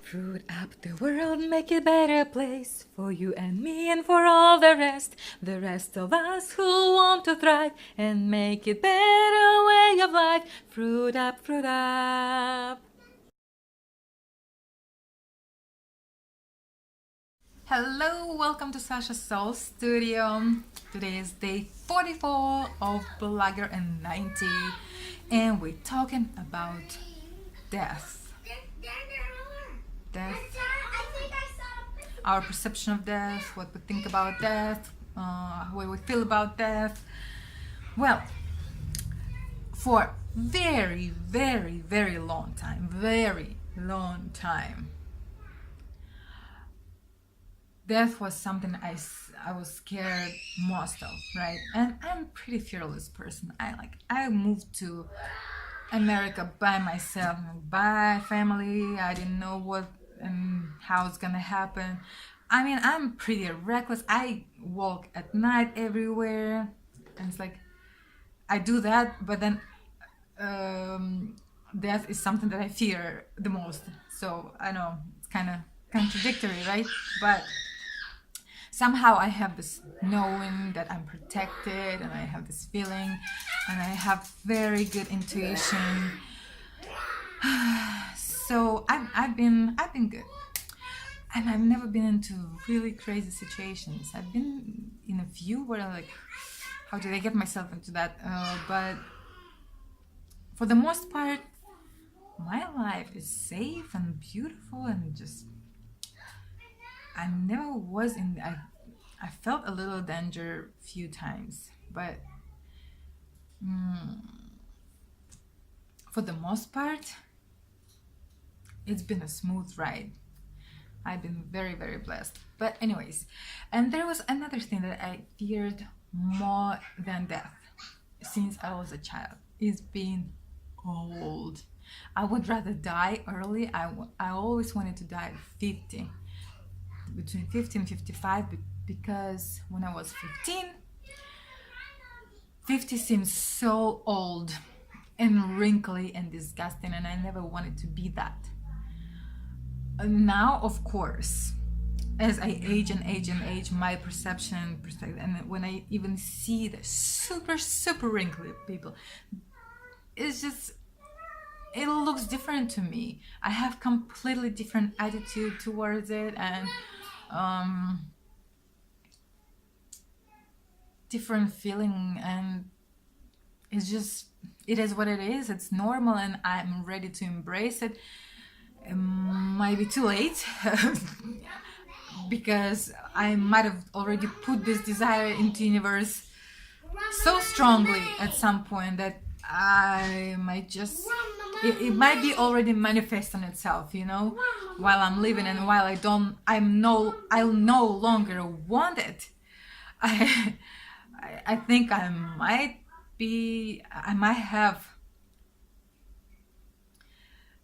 Fruit up the world, make it a better place for you and me and for all the rest of us who want to thrive and make it better way of life. Fruit up, fruit up. Hello, welcome to Sasha Soul Studio. Today is day 44 of Blogger and 90, and we're talking about death. Death, our perception of death, what we think about death, what we feel about death. Well, for very long time, death was something I was scared most of, right? And I'm a pretty fearless person. I moved to America by myself, by family. I didn't know what and how it's gonna happen. I mean, I'm pretty reckless. I walk at night everywhere, and it's like I do that, but then death is something that I fear the most. So I know it's kind of contradictory, right? But somehow I have this knowing that I'm protected, and I have this feeling, and I have very good intuition. So I've been good, and I've never been into really crazy situations. I've been in a few where I'm like, how did I get myself into that? But for the most part, my life is safe and beautiful, and just I never was in. I felt a little danger a few times, but for the most part, it's been a smooth ride. I've been very blessed. But anyways, and there was another thing that I feared more than death since I was a child, is being old. I would rather die early. I always wanted to die at 50, between 50 and 55, because when I was 15, 50 seems so old and wrinkly and disgusting, and I never wanted to be that. Now, of course, as I age and age, my perception, and when I even see the super wrinkly people, it's just, it looks different to me. I have completely different attitude towards it, and different feeling, and it's just, it is what it is. It's normal, and I'm ready to embrace it. It might be too late because I might have already put this desire into universe so strongly at some point that I might just, it might be already manifest on itself, you know, while I'm living, and while I'll no longer want it. I think I might have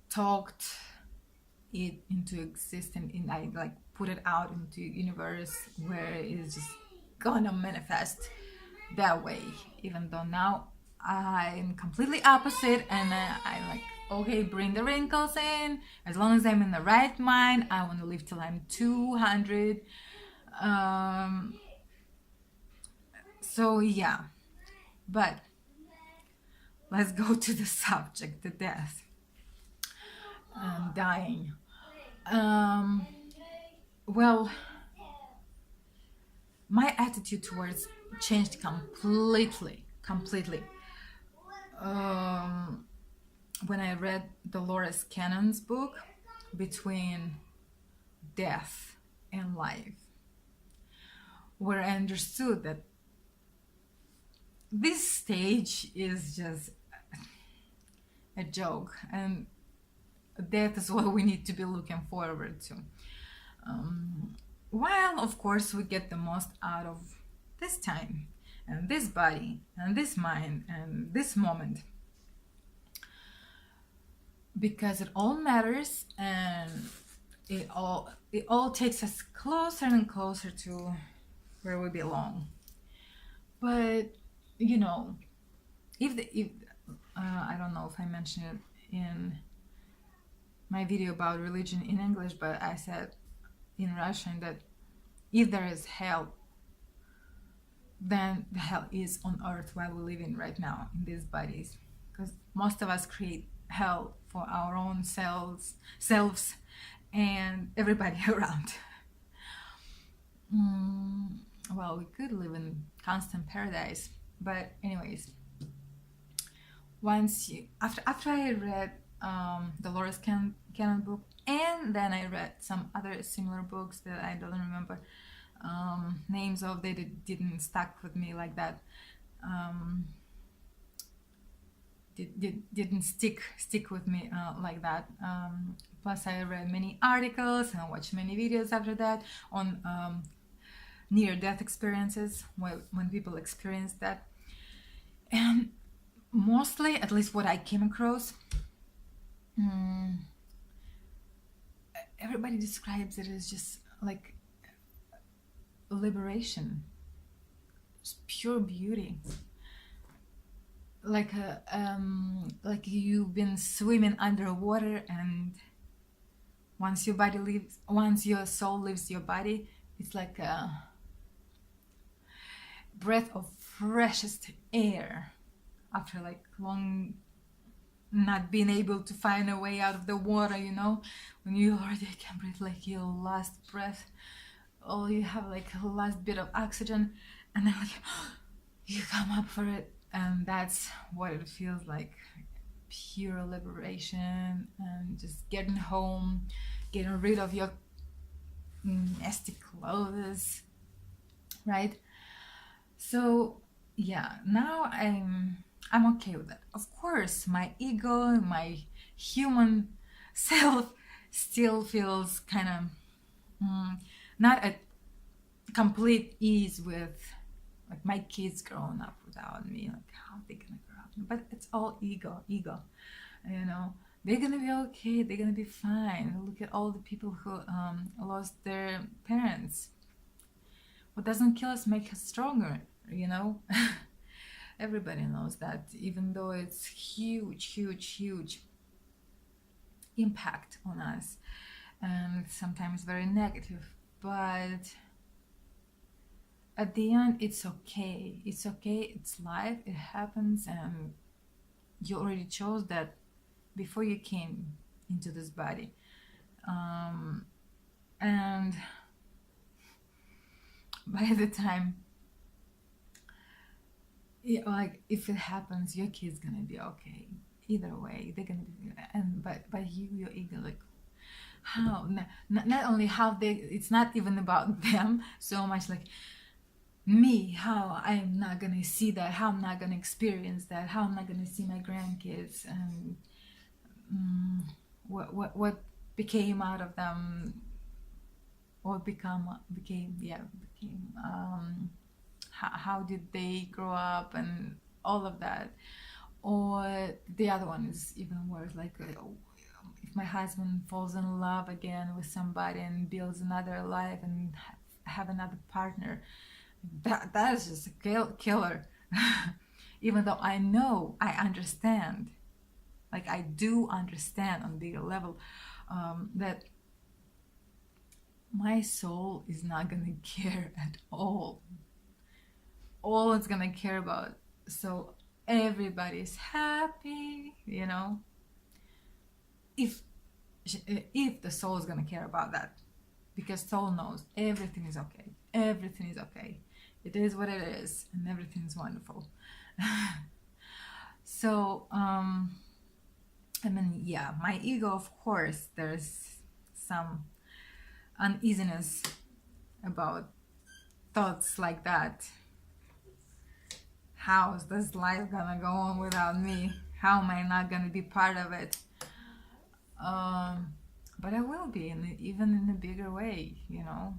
talked it into existence, and I like put it out into universe where it's just gonna manifest that way, even though now I'm completely opposite, and I like, okay, bring the wrinkles in. As long as I'm in the right mind, I want to live till I'm 200. So yeah, but let's go to the subject, the death and dying. Well, my attitude towards changed completely. When I read Dolores Cannon's book, Between Death and Life, where I understood that this stage is just a joke, and death is what we need to be looking forward to. While of course we get the most out of this time and this body and this mind and this moment, because it all matters, and it all takes us closer and closer to where we belong. But you know, if I don't know if I mentioned it in my video about religion in English, but I said in Russian that if there is hell, then the hell is on earth while we live in right now in these bodies, because most of us create hell for our own selves and everybody around. Well, we could live in constant paradise, but anyways, once you after I read Dolores Cannon book, and then I read some other similar books that I don't remember names of, they didn't stuck with me like that, didn't stick with me like that. Plus I read many articles and watched many videos after that on near-death experiences, when people experience that. And mostly, at least what I came across, everybody describes it as just like liberation, just pure beauty, like like you've been swimming underwater, and once your soul leaves your body, it's like a breath of freshest air after like long not being able to find a way out of the water, you know, when you already can breathe like your last breath, or you have like a last bit of oxygen, and then like you come up for it, and that's what it feels like, pure liberation, and just getting home, getting rid of your nasty clothes, right? So yeah, now I'm okay with that. Of course, my ego, my human self still feels kind of not at complete ease with like my kids growing up without me, like how they gonna grow up. But it's all ego, you know. They're gonna be okay, they're gonna be fine. Look at all the people who lost their parents. What doesn't kill us makes us stronger, you know. Everybody knows that, even though it's huge impact on us, and sometimes very negative, but at the end it's okay, it's life, it happens, and you already chose that before you came into this body, and by the time, yeah, like if it happens, your kid's gonna be okay either way, they're gonna be, and but your ego, like how not only how they, it's not even about them so much, like me, how I'm not gonna see that, how I'm not gonna experience that, how I'm not gonna see my grandkids, and what became out of them, or became how did they grow up, and all of that. Or the other one is even worse, like if my husband falls in love again with somebody and builds another life and have another partner, that is just a killer. Even though I know, I understand, like I do understand on bigger level, that my soul is not gonna care at all it's gonna care about, so everybody's happy, you know, if the soul is gonna care about that, because soul knows everything is okay, it is what it is, and everything is wonderful. So I mean, yeah, my ego, of course, there's some uneasiness about thoughts like that. How is this life gonna go on without me? How am I not gonna be part of it? But I will be, even in a bigger way, you know.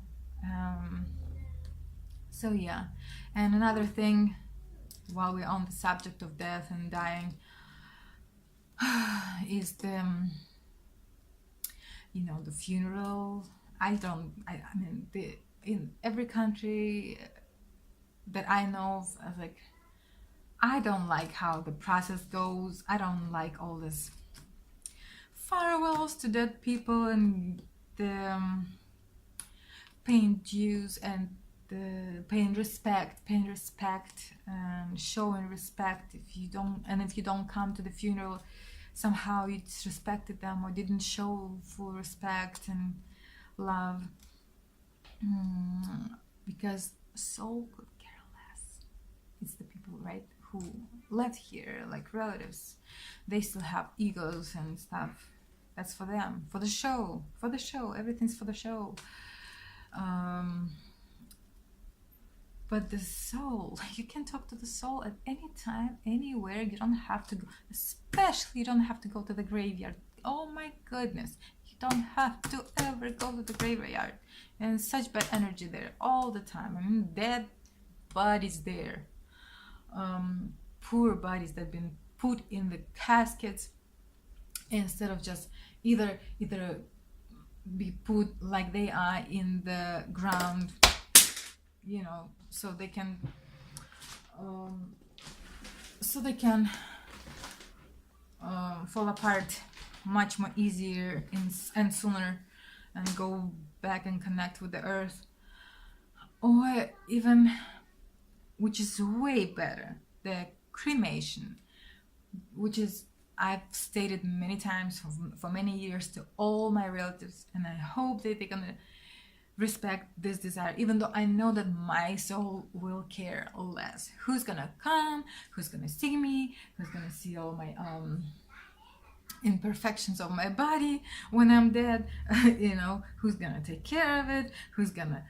So yeah, and another thing, while we're on the subject of death and dying, is the the funeral. I mean, in every country that I know of, like, I don't like how the process goes. I don't like all this farewells to dead people and the paying dues and the paying respect, and showing respect. If you don't come to the funeral, somehow you disrespected them or didn't show full respect and love. Because soul could care less. It's the people, right, who left here, like relatives. They still have egos and stuff. That's for them, for the show, everything's for the show. But the soul, you can talk to the soul at any time, anywhere. You don't have to go, especially you don't have to go to the graveyard. Oh my goodness, you don't have to ever go to the graveyard. And such bad energy there all the time. I mean, dead bodies there. Poor bodies that have been put in the caskets instead of just either be put like they are in the ground, you know, so they can fall apart much more easier and sooner, and go back and connect with the earth. Or even, which is way better, the cremation, which is, I've stated many times for many years to all my relatives, and I hope that they're gonna respect this desire, even though I know that my soul will care less. Who's gonna come? Who's gonna see me? Who's gonna see all my imperfections of my body when I'm dead? You know, who's gonna take care of it? Who's gonna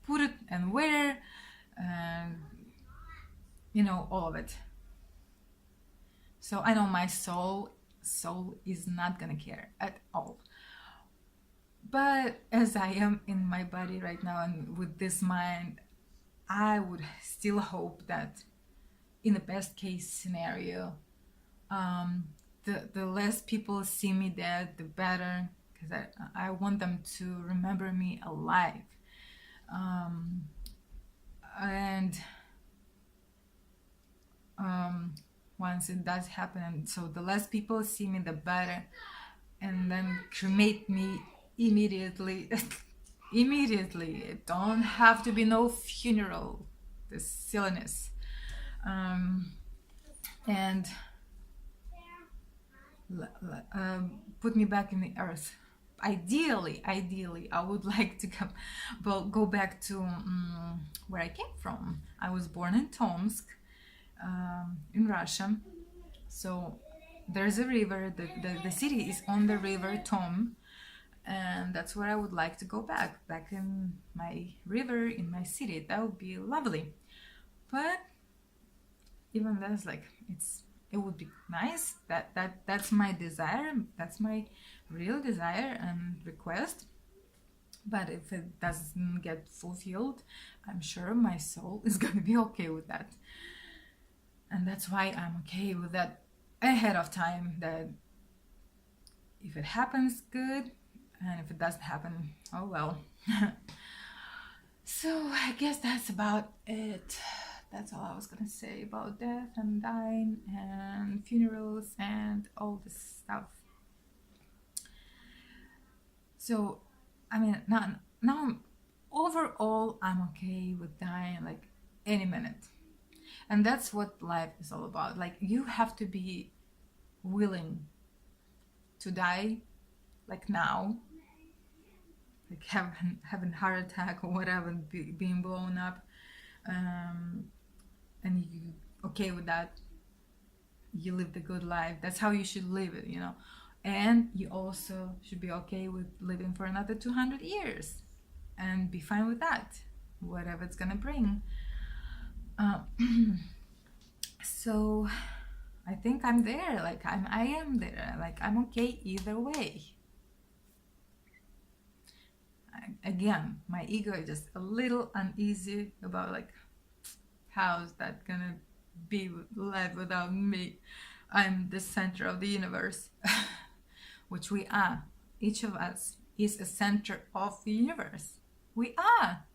put it and where? And you know, all of it. So I know my soul is not gonna care at all. But as I am in my body right now and with this mind, I would still hope that in the best case scenario, the less people see me dead, the better, because I want them to remember me alive. And once it does happen, and so the less people see me, the better, and then cremate me immediately. Immediately. It don't have to be no funeral, this silliness. And put me back in the earth. Ideally I would like to go back to where I came from. I was born in Tomsk, in Russia. So there's a river, the city is on the river Tom, and that's where I would like to go back in my river, in my city. That would be lovely. But even that's like, it would be nice. That's my desire, that's my real desire and request. But if it doesn't get fulfilled, I'm sure my soul is gonna be okay with that. And that's why I'm okay with that ahead of time, that if it happens, good, and if it doesn't happen, oh well. So I guess that's about it. That's all I was gonna say about death and dying and funerals and all this stuff. So, I mean, now overall, I'm okay with dying like any minute. And that's what life is all about. Like, you have to be willing to die, like now, like having heart attack or whatever, being blown up, and you okay with that. You live the good life. That's how you should live it, you know. And you also should be okay with living for another 200 years and be fine with that, whatever it's gonna bring. So I think I'm there. Like I am there. Like I'm okay either way. Again, my ego is just a little uneasy about like, how's that gonna be life without me? I'm the center of the universe, which we are. Each of us is a center of the universe. We are.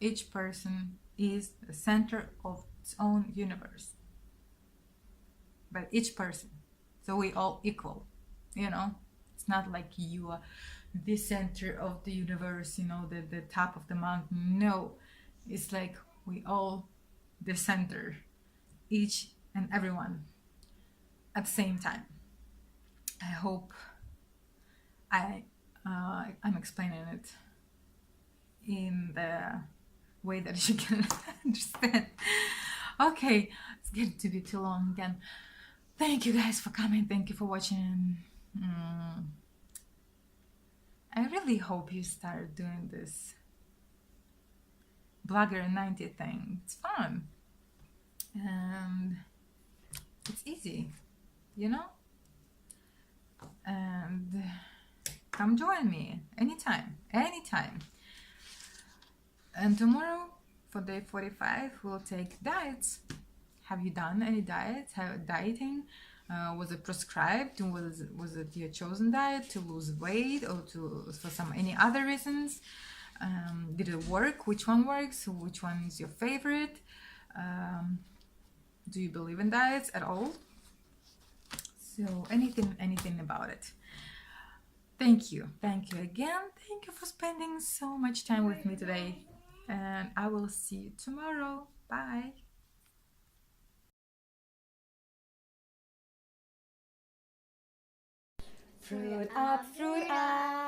Each person is the center of its own universe. but each person. So we all equal, you know. It's not like you are the center of the universe, you know, the top of the mountain. No, it's like we all the center, each and everyone at the same time. I hope I'm explaining it in the way that you can understand. Okay, it's getting to be too long again. Thank you guys for coming. Thank you for watching. I really hope you start doing this Blogger 90 thing. It's fun and it's easy, you know? And come join me anytime, anytime. And tomorrow for day 45, we'll take diets. Have you done any diets? Have dieting? Was it prescribed? Was it your chosen diet to lose weight or for some any other reasons? Did it work? Which one works? Which one is your favorite? Do you believe in diets at all? So anything about it. Thank you again. Thank you for spending so much time with me today, and I will see you tomorrow. Bye. Fruit up, fruit up.